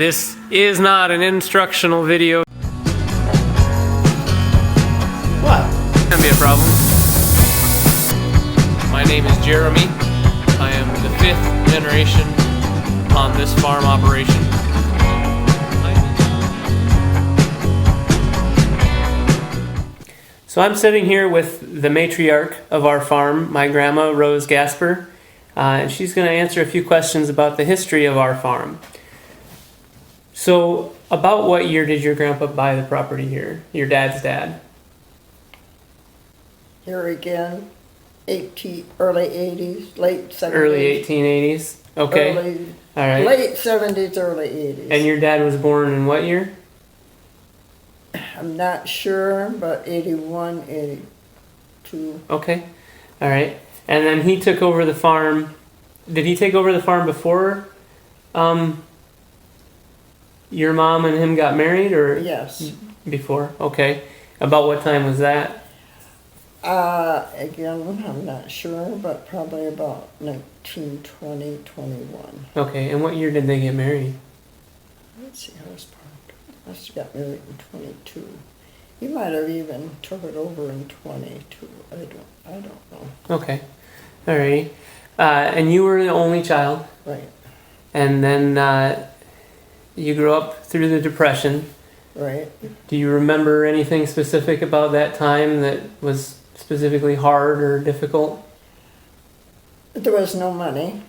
This is not an instructional video. What? Can be a problem. My name is Jeremy. I am the 5th generation on this farm operation. So I'm sitting here with the matriarch of our farm, my grandma, Rose Gasper, and she's going to answer a few questions about the history of our farm. So, about what year did your grandpa buy the property here? Your dad's dad? Here again, early 80s, late 70s. Early 1880s? Okay. All right. Late 70s, early 80s. And your dad was born in what year? I'm not sure, but 81, 82. Okay. All right. And then he took over the farm. Did he take over the farm before your mom and him got married, or? Yes. Before? Okay. About what time was that? Again, I'm not sure, but probably about 1920, 21. Okay. And what year did they get married? Let's see, I must have got married in 22. He might have even took it over in 22. I don't know. Okay. All right. And you were the only child. Right. And then you grew up through the Depression. Right. Do you remember anything specific about that time that was specifically hard or difficult? There was no money.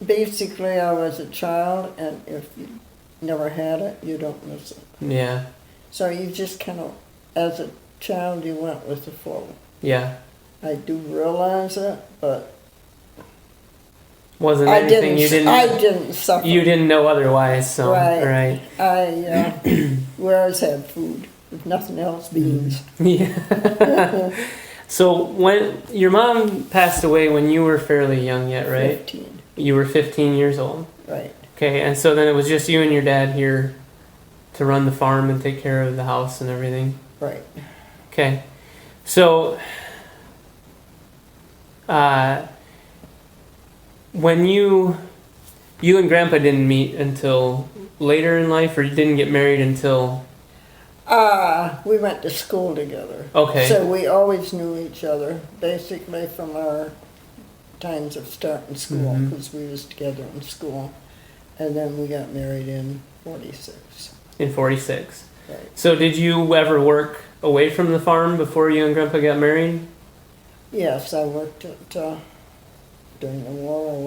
Basically, I was a child, and if you never had it, you don't miss it. Yeah. So you just kind of, as a child, you went with the flow. Yeah. I do realize it, but wasn't anything you didn't. I didn't suffer. You didn't know otherwise, so right. We always had food, if nothing else, beans. Yeah. So when your mom passed away when you were fairly young yet, right? 15. You were 15 years old. Right. Okay, and so then it was just you and your dad here to run the farm and take care of the house and everything. Right. Okay. So when you and Grandpa didn't meet until later in life, or you didn't get married until? We went to school together. Okay. So we always knew each other, basically from our times of starting school, because we was together in school. And then we got married in 46. In 46. Right. So did you ever work away from the farm before you and Grandpa got married? Yes, I worked at, during the war, I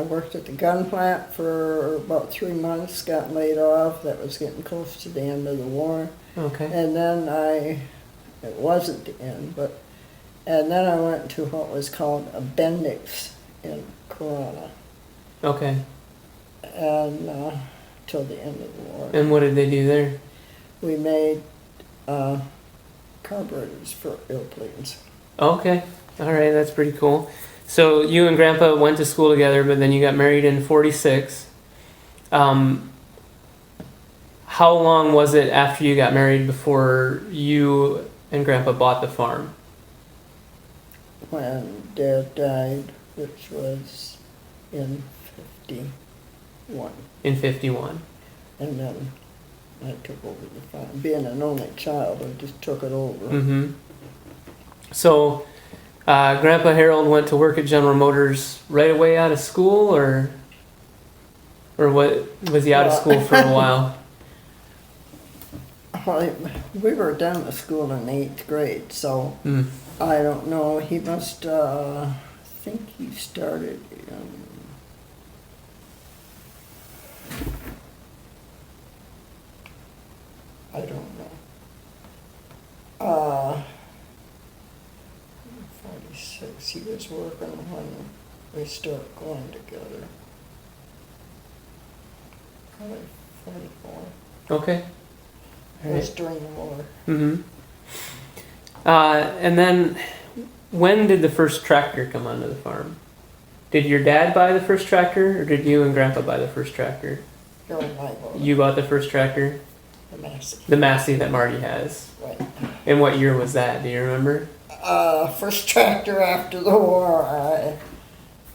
worked at the gun plant for about 3 months, got laid off. That was getting close to the end of the war. Okay. And then it wasn't the end, and then I went to what was called a Bendix in Corona. Okay. And till the end of the war. And what did they do there? We made carburetors for airplanes. Okay. All right, that's pretty cool. So you and Grandpa went to school together, but then you got married in 46. How long was it after you got married before you and Grandpa bought the farm? When Dad died, which was in 51. In 51. And then I took over the farm. Being an only child, I just took it over. Mm-hmm. So Grandpa Harold went to work at General Motors right away out of school, or what, was he out of school for a while? Well, we were done with school in 8th grade, so I don't know. He must, I think he started in, I don't know. 46, he was working when we started going together. Probably 44. Okay. It was during the war. Mm-hmm. And then, when did the first tractor come onto the farm? Did your dad buy the first tractor, or did you and Grandpa buy the first tractor? You bought the first tractor? The Massey. The Massey that Marty has. Right. And what year was that? Do you remember? first tractor after the war. I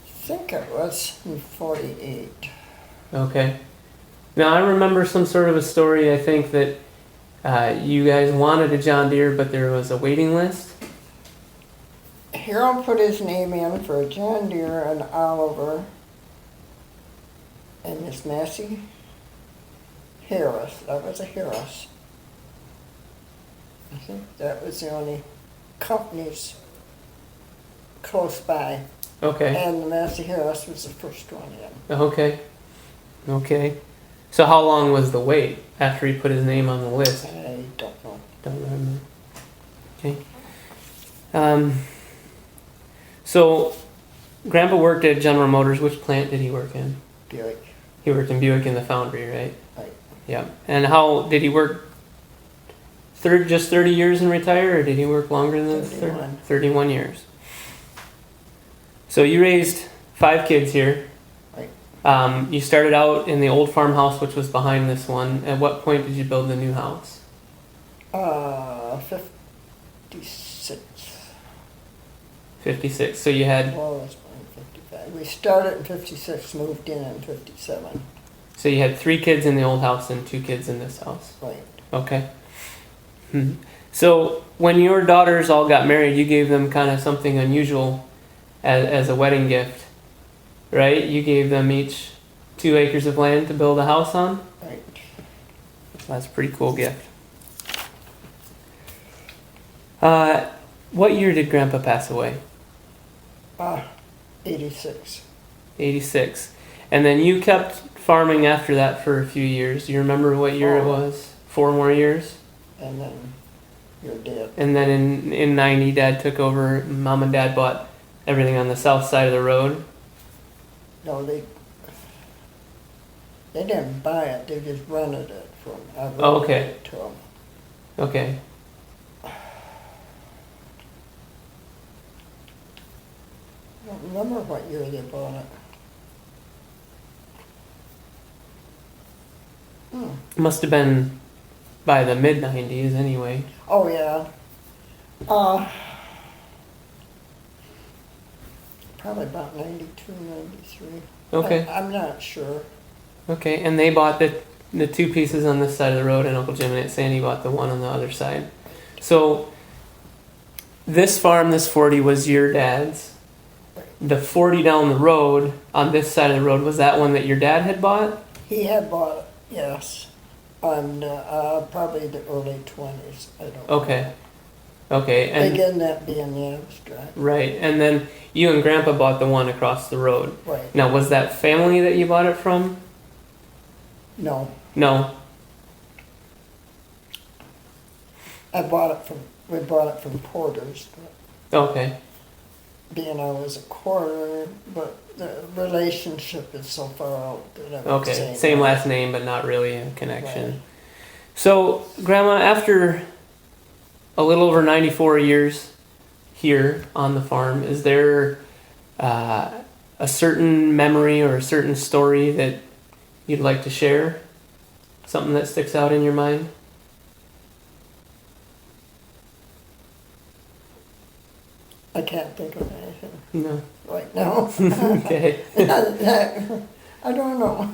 think it was in 48. Okay. Now I remember some sort of a story. I think that you guys wanted a John Deere, but there was a waiting list. Harold put his name in for a John Deere and Oliver and Miss Massey Harris. That was a Harris. I think that was the only companies close by. Okay. And the Massey Harris was the first one in. Okay. Okay. So how long was the wait after he put his name on the list? I don't know. Don't remember. Okay. So, Grandpa worked at General Motors. Which plant did he work in? Buick. He worked in Buick in the foundry, right? Right. Yeah. And how did he work? Just 30 years and retire, or did he work longer than 31. 31 years. So you raised 5 kids here. Right. You started out in the old farmhouse, which was behind this one. At what point did you build the new house? 56. 56. So you had. Well, that's 55. We started in 56, moved in 57. So you had 3 kids in the old house and 2 kids in this house. Right. Okay. So when your daughters all got married, you gave them kind of something unusual as a wedding gift, right? You gave them each 2 acres of land to build a house on. Right. That's a pretty cool gift. What year did Grandpa pass away? 86. 86. And then you kept farming after that for a few years. Do you remember what year it 4. was? 4 more years? And then you're dead. And then in 90, Dad took over. Mom and Dad bought everything on the south side of the road. No, they didn't buy it. They just rented it from. I rented Okay. it to them. Okay. I don't remember what year they bought it. Must have been by the mid 90s anyway. Oh yeah. Probably about 92, 93. Okay. I'm not sure. Okay. And they bought the 2 pieces on this side of the road, and Uncle Jim and Aunt Sandy bought the one on the other side. So this farm, this 40, was your dad's. The 40 down the road on this side of the road, was that one that your dad had bought? He had bought it, yes, on probably the early 20s. I don't know. Okay. Okay. And Begin that being the abstract. right. And then you and Grandpa bought the one across the road. Right. Now, was that family that you bought it from? No, No. we bought it from Porter's, but Okay. being I was a quarter, but the relationship is so far out that I would Okay. say Same no. last name, but not really a connection. Right. So, Grandma, after a little over 94 years here on the farm, is there a certain memory or a certain story that you'd like to share? Something that sticks out in your mind? I can't think of anything No. right now. Okay. I don't know.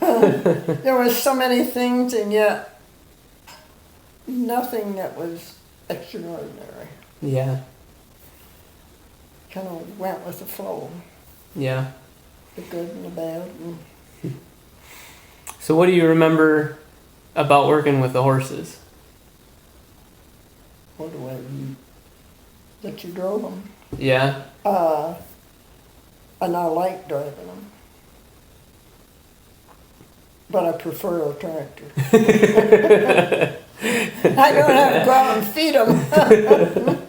There were so many things and yet nothing that was extraordinary. Yeah. Kind of went with the flow, Yeah. the good and the bad. And So, what do you remember about working with the horses? what do I that you drove them? Yeah. And I like driving them. But I prefer a tractor. I don't have to go out and feed them.